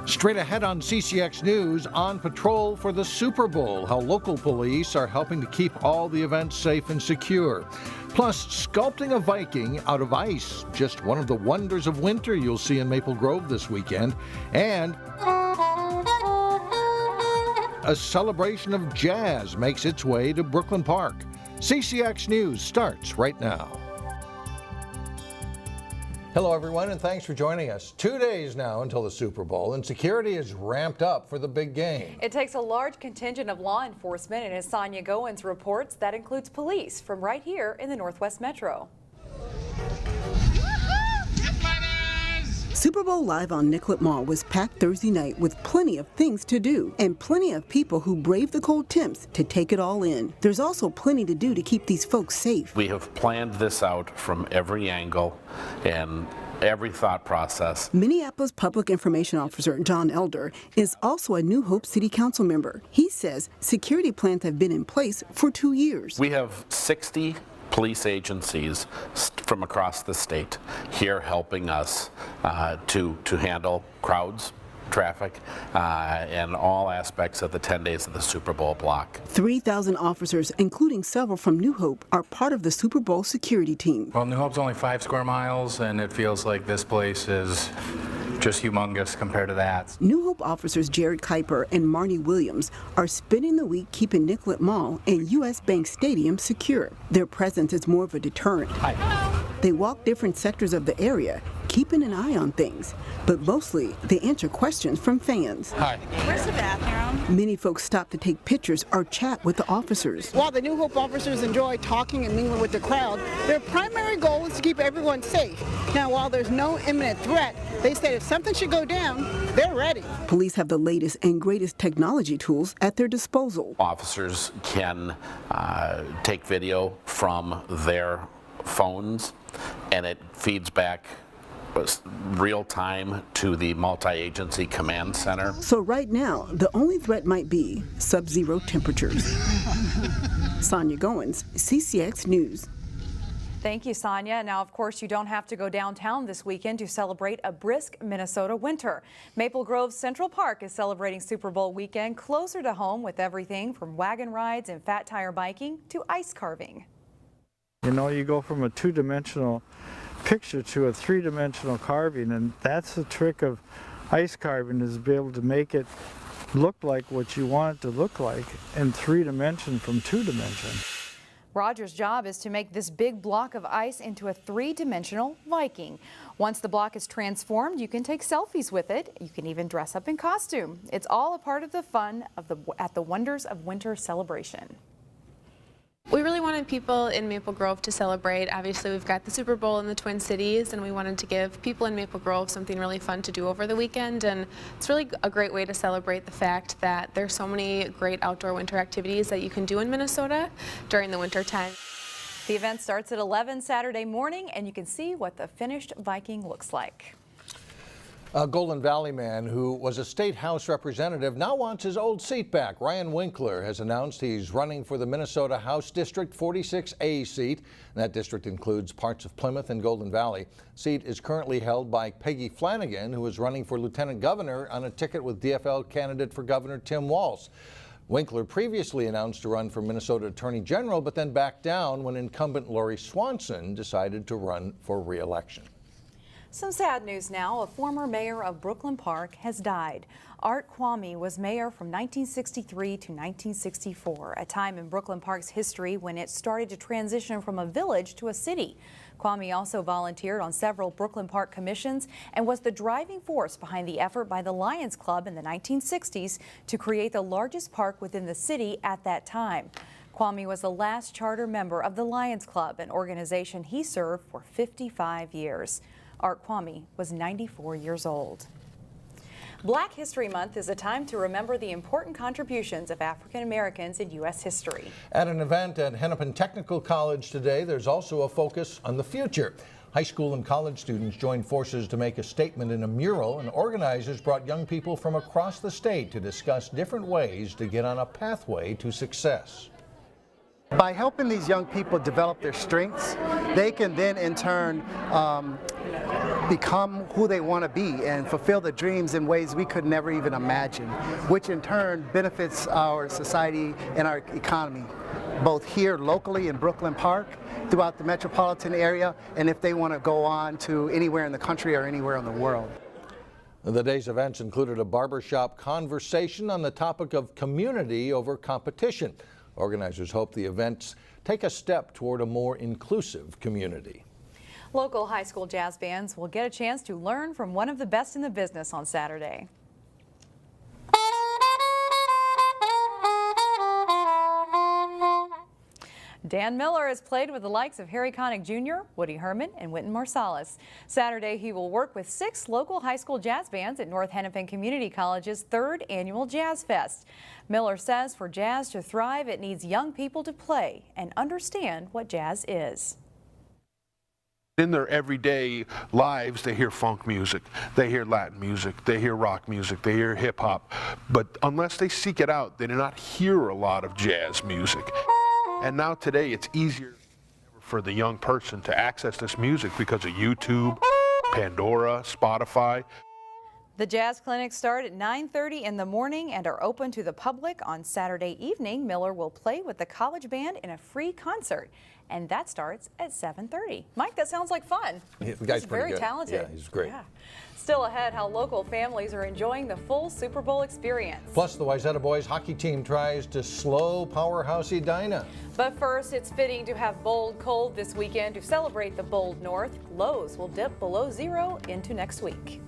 Straight ahead on CCX News, on patrol for the Super Bowl, how local police are helping to keep all the events safe and secure. Plus, sculpting a Viking out of ice, just one of the wonders of winter you'll see in Maple Grove this weekend. And a celebration of jazz makes its way to Brooklyn Park. CCX News starts right now. Hello everyone, and thanks for joining us. 2 days now until the Super Bowl, and security is ramped up for the big game. It takes a large contingent of law enforcement, and as Sonia Goins reports, that includes police from right here in the Northwest Metro. Super Bowl Live on Nicollet Mall was packed Thursday night with plenty of things to do and plenty of people who braved the cold temps to take it all in. There's also plenty to do to keep these folks safe. We have planned this out from every angle and every thought process. Minneapolis Public Information Officer John Elder is also a New Hope City Council member. He says security plans have been in place for 2 years. We have 60 police agencies from across the state here helping us to handle crowds, traffic, and all aspects of the 10 days of the Super Bowl block. 3,000 officers, including several from New Hope, are part of the Super Bowl security team. Well, New Hope's only 5 square miles, and it feels like this place is just humongous compared to that. New Hope officers Jared KUYPER and Marnie Williams are spending the week keeping Nicollet Mall and U.S. Bank Stadium secure. Their presence is more of a deterrent. Hi. They walk different sectors of the area, keeping an eye on things, but mostly they answer questions from fans. Hi. Where's the bathroom? Many folks stop to take pictures or chat with the officers. While the New Hope officers enjoy talking and mingling with the crowd, their primary goal is to keep everyone safe. Now, while there's no imminent threat, they said if something should go down, they're ready. Police have the latest and greatest technology tools at their disposal. Officers can take video from their phones, and it feeds back real time to the multi-agency command center. So right now, the only threat might be sub-zero temperatures. Sonia Goins, CCX News. Thank you, Sonia. Now, of course, you don't have to go downtown this weekend to celebrate a brisk Minnesota winter. Maple Grove Central Park is celebrating Super Bowl weekend closer to home with everything from wagon rides and fat tire biking to ice carving. You know, you go from a two-dimensional picture to a three-dimensional carving, and that's the trick of ice carving, is to be able to make it look like what you want it to look like in 3 dimensions from 2 dimensions. Roger's job is to make this big block of ice into a 3-dimensional Viking. Once the block is transformed, you can take selfies with it. You can even dress up in costume. It's all a part of the fun of at the Wonders of Winter celebration. We really wanted people in Maple Grove to celebrate. Obviously, we've got the Super Bowl in the Twin Cities, and we wanted to give people in Maple Grove something really fun to do over the weekend. And it's really a great way to celebrate the fact that there's so many great outdoor winter activities that you can do in Minnesota during the winter time. The event starts at 11 Saturday morning, and you can see what the finished Viking looks like. A Golden Valley man who was a state house representative now wants his old seat back. Ryan Winkler has announced he's running for the Minnesota House District 46A seat. That district includes parts of Plymouth and Golden Valley. The seat is currently held by Peggy Flanagan, who is running for lieutenant governor on a ticket with DFL candidate for Governor Tim Walz. Winkler previously announced to run for Minnesota Attorney General, but then backed down when incumbent Lori Swanson decided to run for re-election. Some sad news now. A former mayor of Brooklyn Park has died. Art Kvamme was mayor from 1963 to 1964, a time in Brooklyn Park's history when it started to transition from a village to a city. Kvamme also volunteered on several Brooklyn Park commissions and was the driving force behind the effort by the Lions Club in the 1960s to create the largest park within the city at that time. Kvamme was the last charter member of the Lions Club, an organization he served for 55 years. Art Kvamme was 94 years old. Black History Month is a time to remember the important contributions of African Americans in U.S. history. At an event at Hennepin Technical College today, there's also a focus on the future. High school and college students joined forces to make a statement in a mural, and organizers brought young people from across the state to discuss different ways to get on a pathway to success. By helping these young people develop their strengths, they can then in turn become who they want to be and fulfill their dreams in ways we could never even imagine, which in turn benefits our society and our economy, both here locally in Brooklyn Park, throughout the metropolitan area, and if they want to go on to anywhere in the country or anywhere in the world. The day's events included a barbershop conversation on the topic of community over competition. Organizers hope the events take a step toward a more inclusive community. Local high school jazz bands will get a chance to learn from one of the best in the business on Saturday. Dan Miller has played with the likes of Harry Connick Jr., Woody Herman, and Wynton Marsalis. Saturday, he will work with 6 local high school jazz bands at North Hennepin Community College's 3rd annual Jazz Fest. Miller says for jazz to thrive, it needs young people to play and understand what jazz is. In their everyday lives, they hear funk music, they hear Latin music, they hear rock music, they hear hip hop. But unless they seek it out, they do not hear a lot of jazz music. And now today, it's easier for the young person to access this music because of YouTube, Pandora, Spotify. The jazz clinics start at 9:30 in the morning and are open to the public. On Saturday evening, Miller will play with the college band in a free concert, and that starts at 7:30. Mike, that sounds like fun. The guy's He's pretty very good. talented. Yeah, he's great. Yeah. Still ahead, how local families are enjoying the full Super Bowl experience. Plus, the Wayzata boys hockey team tries to slow powerhouse Edina. But first, it's fitting to have bold cold this weekend to celebrate the bold north. Lows will dip below 0 into next week.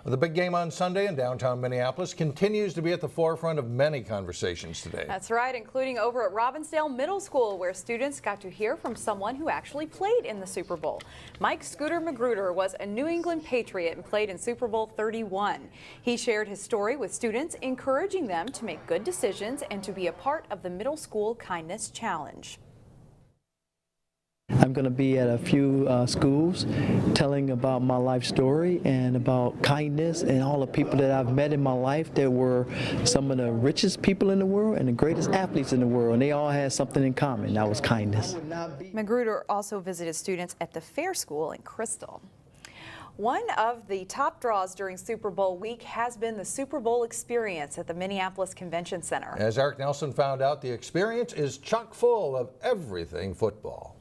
The big game on Sunday in downtown Minneapolis continues to be at the forefront of many conversations today. That's right, including over at Robbinsdale Middle School, where students got to hear from someone who actually played in the Super Bowl. Mike Scooter Magruder was a New England Patriot and played in Super Bowl 31. He shared his story with students, encouraging them to make good decisions and to be a part of the Middle School Kindness Challenge. I'm going to be at a few schools telling about my life story and about kindness and all the people that I've met in my life that were some of the richest people in the world and the greatest athletes in the world, and they all had something in common. That was kindness. Magruder also visited students at the Fair School in Crystal. One of the top draws during Super Bowl week has been the Super Bowl experience at the Minneapolis Convention Center. As Eric Nelson found out, the experience is chock full of everything football.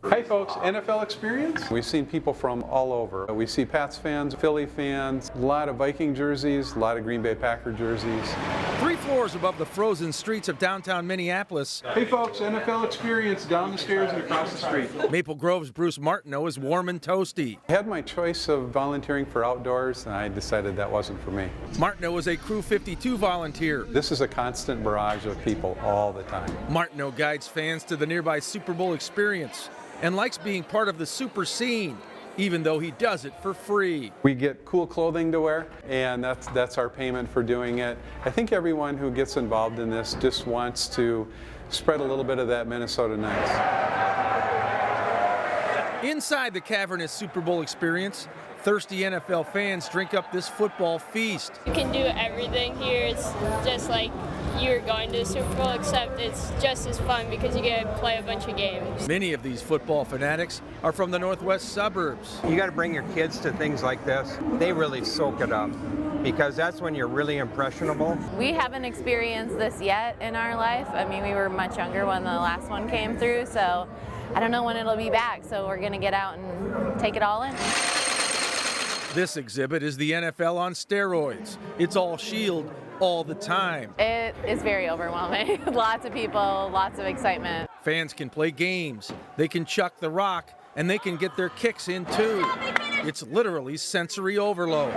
Hi folks, NFL experience? We've seen people from all over. We see Pats fans, Philly fans, a lot of Viking jerseys, a lot of Green Bay Packer jerseys. 3 floors above the frozen streets of downtown Minneapolis. Hey folks, NFL experience down the stairs and across the street. Maple Grove's Bruce Martineau is warm and toasty. I had my choice of volunteering for outdoors and I decided that wasn't for me. Martineau is a Crew 52 volunteer. This is a constant barrage of people all the time. Martineau guides fans to the nearby Super Bowl experience and likes being part of the super scene, even though he does it for free. We get cool clothing to wear, and that's our payment for doing it. I think everyone who gets involved in this just wants to spread a little bit of that Minnesota nice. Inside the cavernous Super Bowl experience, thirsty NFL fans drink up this football feast. You can do everything here. It's just like you're going to the Super Bowl, except it's just as fun because you get to play a bunch of games. Many of these football fanatics are from the northwest suburbs. You got to bring your kids to things like this. They really soak it up because that's when you're really impressionable. We haven't experienced this yet in our life. I mean, we were much younger when the last one came through, so I don't know when it'll be back, so we're going to get out and take it all in. This exhibit is the NFL on steroids. It's all shield all the time. It is very overwhelming. Lots of people, lots of excitement. Fans can play games, they can chuck the rock, and they can get their kicks in too. It's literally sensory overload.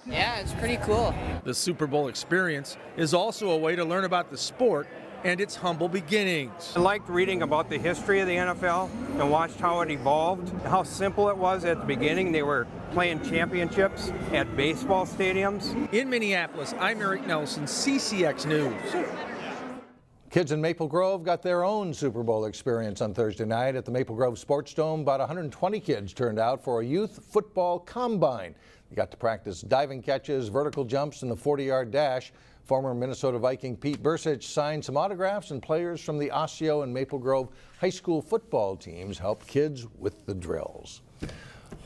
Yeah, it's pretty cool. The Super Bowl experience is also a way to learn about the sport and its humble beginnings. I liked reading about the history of the NFL and watched how it evolved, how simple it was at the beginning. They were playing championships at baseball stadiums. In Minneapolis, I'm Eric Nelson, CCX News. Kids in Maple Grove got their own Super Bowl experience on Thursday night at the Maple Grove Sports Dome. About 120 kids turned out for a youth football combine. They got to practice diving catches, vertical jumps, and the 40-yard dash. Former Minnesota Viking Pete Bursich signed some autographs, and players from the Osseo and Maple Grove high school football teams helped kids with the drills.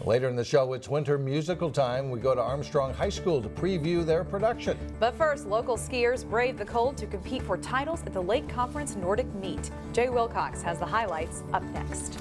Later in the show, it's winter musical time. We go to Armstrong High School to preview their production. But first, local skiers brave the cold to compete for titles at the Lake Conference Nordic Meet. Jay Wilcox has the highlights up next.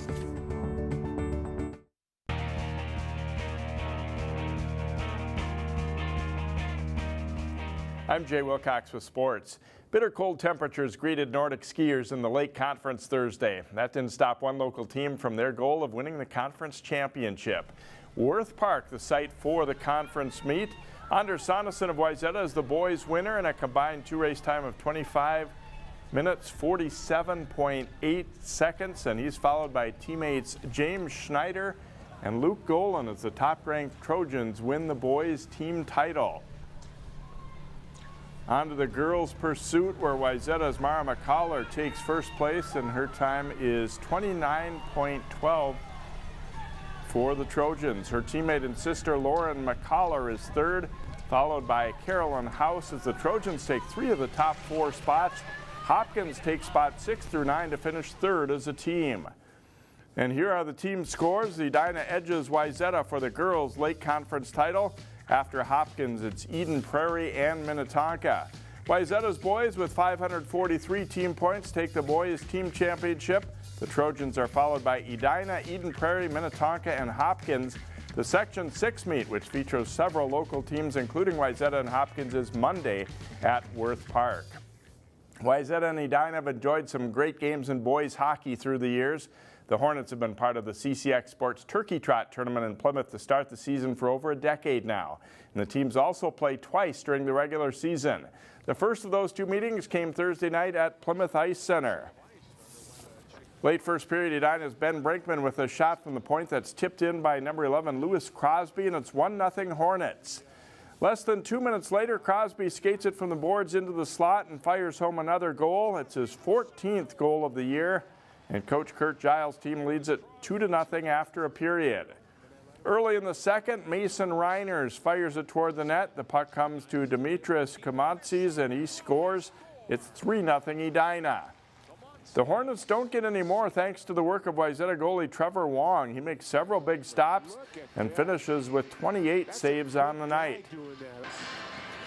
I'm Jay Wilcox with sports. Bitter cold temperatures greeted Nordic skiers in the Lake Conference Thursday. That didn't stop one local team from their goal of winning the conference championship. Worth Park, the site for the conference meet. Anders Sonneson of Wayzata is the boys' winner in a combined two-race time of 25 minutes 47.8 seconds, and he's followed by teammates James Schneider and Luke Golan as the top-ranked Trojans win the boys' team title. On to the girls' pursuit, where Wayzata's Mara McCollar takes first place, and her time is 29.12 for the Trojans. Her teammate and sister Lauren McCollar is third, followed by Carolyn House as the Trojans take 3 of the top 4 spots. Hopkins takes spots 6 through 9 to finish third as a team. And here are the team scores. Edina edges Wayzata for the girls' Lake Conference title. After Hopkins, it's Eden Prairie and Minnetonka. Wayzata's boys with 543 team points take the boys' team championship. The Trojans are followed by Edina, Eden Prairie, Minnetonka, and Hopkins. The Section 6 meet, which features several local teams, including Wayzata and Hopkins, is Monday at Worth Park. Wayzata and Edina have enjoyed some great games in boys hockey through the years. The Hornets have been part of the CCX Sports Turkey Trot Tournament in Plymouth to start the season for over a decade now. And the teams also play twice during the regular season. The first of those 2 meetings came Thursday night at Plymouth Ice Center. Late first period, Edina's Ben Brinkman with a shot from the point that's tipped in by number 11, Lewis Crosby, and it's 1-0 Hornets. Less than 2 minutes later, Crosby skates it from the boards into the slot and fires home another goal. It's his 14th goal of the year. And Coach Kurt Giles' team leads it 2-0 after a period. Early in the second, Mason Reiners fires it toward the net. The puck comes to Dimitris Kamatsis, and he scores. It's 3-0 Edina. The Hornets don't get any more thanks to the work of Wayzata goalie Trevor Wong. He makes several big stops and finishes with 28 saves on the night.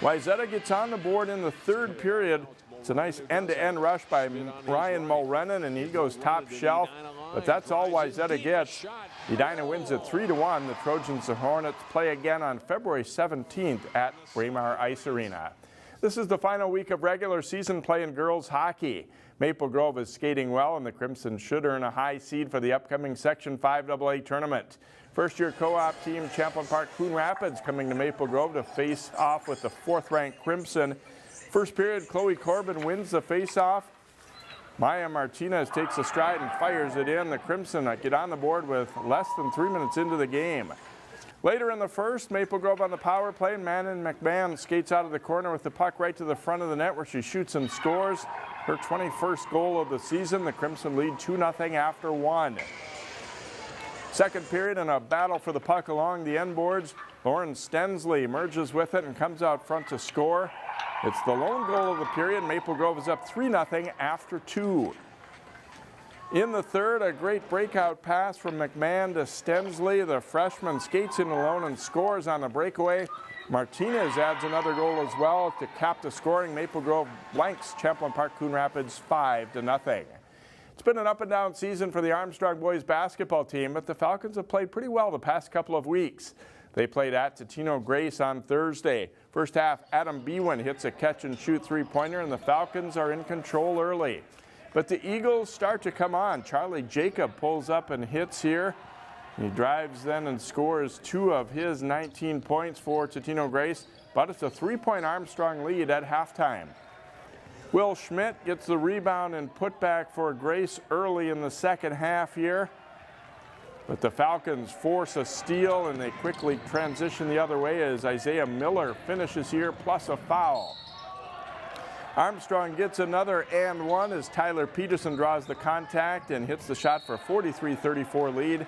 Wayzata gets on the board in the third period. It's a nice end-to-end rush by Ryan Mulrennan, and he goes top shelf. But that's all Wayzata gets. Edina wins it 3-1. The Trojans and Hornets play again on February 17th at Braemar Ice Arena. This is the final week of regular season play in girls hockey. Maple Grove is skating well, and the Crimson should earn a high seed for the upcoming Section 5 AA tournament. First-year co-op team Champlin Park Coon Rapids coming to Maple Grove to face off with the 4th-ranked Crimson. First period, Chloe Corbin wins the face-off. Maya Martinez takes a stride and fires it in. The Crimson get on the board with less than 3 minutes into the game. Later in the first, Maple Grove on the power play. Manon McMahon skates out of the corner with the puck right to the front of the net, where she shoots and scores her 21st goal of the season. The Crimson lead 2-0 after 1. Second period, and a battle for the puck along the end boards. Lauren Stensley merges with it and comes out front to score. It's the lone goal of the period. Maple Grove is up 3-0 after 2. In the third, a great breakout pass from McMahon to Stensley. The freshman skates in alone and scores on the breakaway. Martinez adds another goal as well to cap the scoring. Maple Grove blanks Champlin Park Coon Rapids 5-0. It's been an up-and-down season for the Armstrong boys basketball team, but the Falcons have played pretty well the past couple of weeks. They played at Totino Grace on Thursday. First half, Adam Bewin hits a catch-and-shoot three-pointer, and the Falcons are in control early. But the Eagles start to come on. Charlie Jacob pulls up and hits here. He drives then and scores 2 of his 19 points for Totino Grace, but it's a 3-point Armstrong lead at halftime. Will Schmidt gets the rebound and put back for Grace early in the second half here. But the Falcons force a steal, and they quickly transition the other way as Isaiah Miller finishes here, plus a foul. Armstrong gets another and one as Tyler Peterson draws the contact and hits the shot for a 43-34 lead.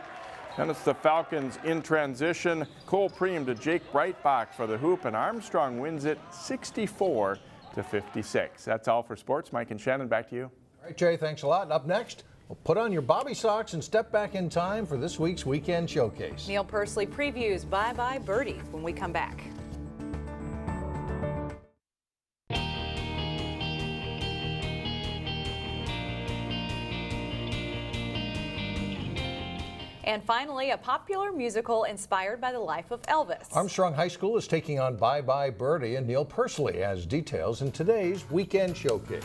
Then it's the Falcons in transition. Cole Preem to Jake Breitbach for the hoop, and Armstrong wins it 64-56. to 56. That's all for sports. Mike and Shannon, back to you. All right, Jay, thanks a lot. And up next, we'll put on your bobby socks and step back in time for this week's Weekend Showcase. Neil Persley previews Bye Bye Birdie when we come back. And finally, a popular musical inspired by the life of Elvis. Armstrong High School is taking on Bye Bye Birdie, and Neil Persley has details in today's Weekend Showcase.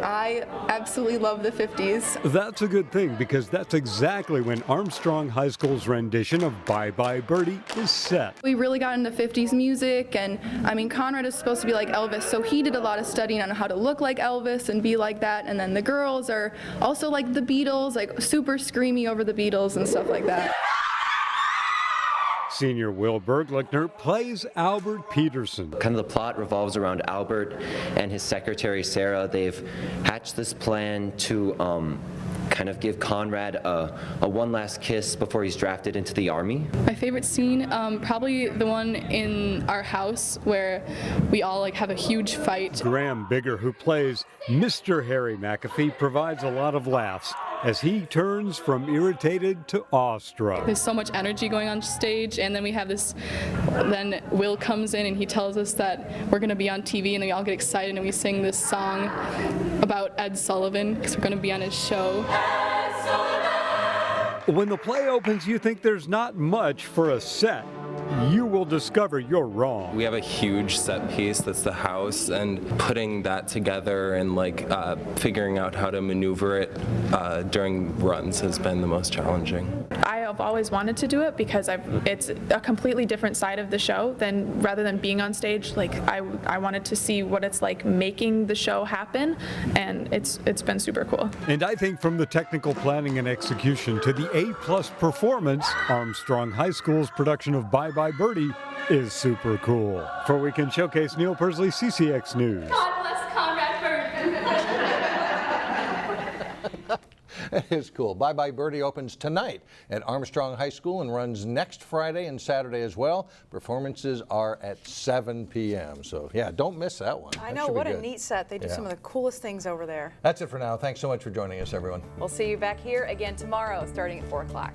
I absolutely love the 50s. That's a good thing, because that's exactly when Armstrong High School's rendition of Bye Bye Birdie is set. We really got into 50s music, and I mean, Conrad is supposed to be like Elvis, so he did a lot of studying on how to look like Elvis and be like that, and then the girls are also like the Beatles, like super screamy over the Beatles and stuff like that. Senior Will Berglichner plays Albert Peterson. Kind of the plot revolves around Albert and his secretary Sarah. They've hatched this plan to kind of give Conrad a one last kiss before he's drafted into the Army. My favorite scene, probably the one in our house where we all like have a huge fight. Graham Bigger, who plays Mr. Harry McAfee, provides a lot of laughs as he turns from irritated to awestruck. There's so much energy going on stage, and then we have this, then Will comes in and he tells us that we're going to be on TV, and then we all get excited and we sing this song about Ed Sullivan because we're going to be on his show. When the play opens, you think there's not much for a set. You will discover you're wrong. We have a huge set piece that's the house, and putting that together and like figuring out how to maneuver it during runs has been the most challenging. I have always wanted to do it because it's a completely different side of the show than rather than being on stage. Like I wanted to see what it's like making the show happen, and it's been super cool. And I think from the technical planning and execution to the A+ performance, Armstrong High School's production of Bye Bye Birdie is super cool. For Weekend Showcase, Neil Persley, CCX News. God bless Conrad Bird. That is cool. Bye Bye Birdie opens tonight at Armstrong High School and runs next Friday and Saturday as well. Performances are at 7 p.m. So yeah, don't miss that one. I know, what a neat set. They do some of the coolest things over there. That's it for now. Thanks so much for joining us, everyone. We'll see you back here again tomorrow starting at 4 o'clock.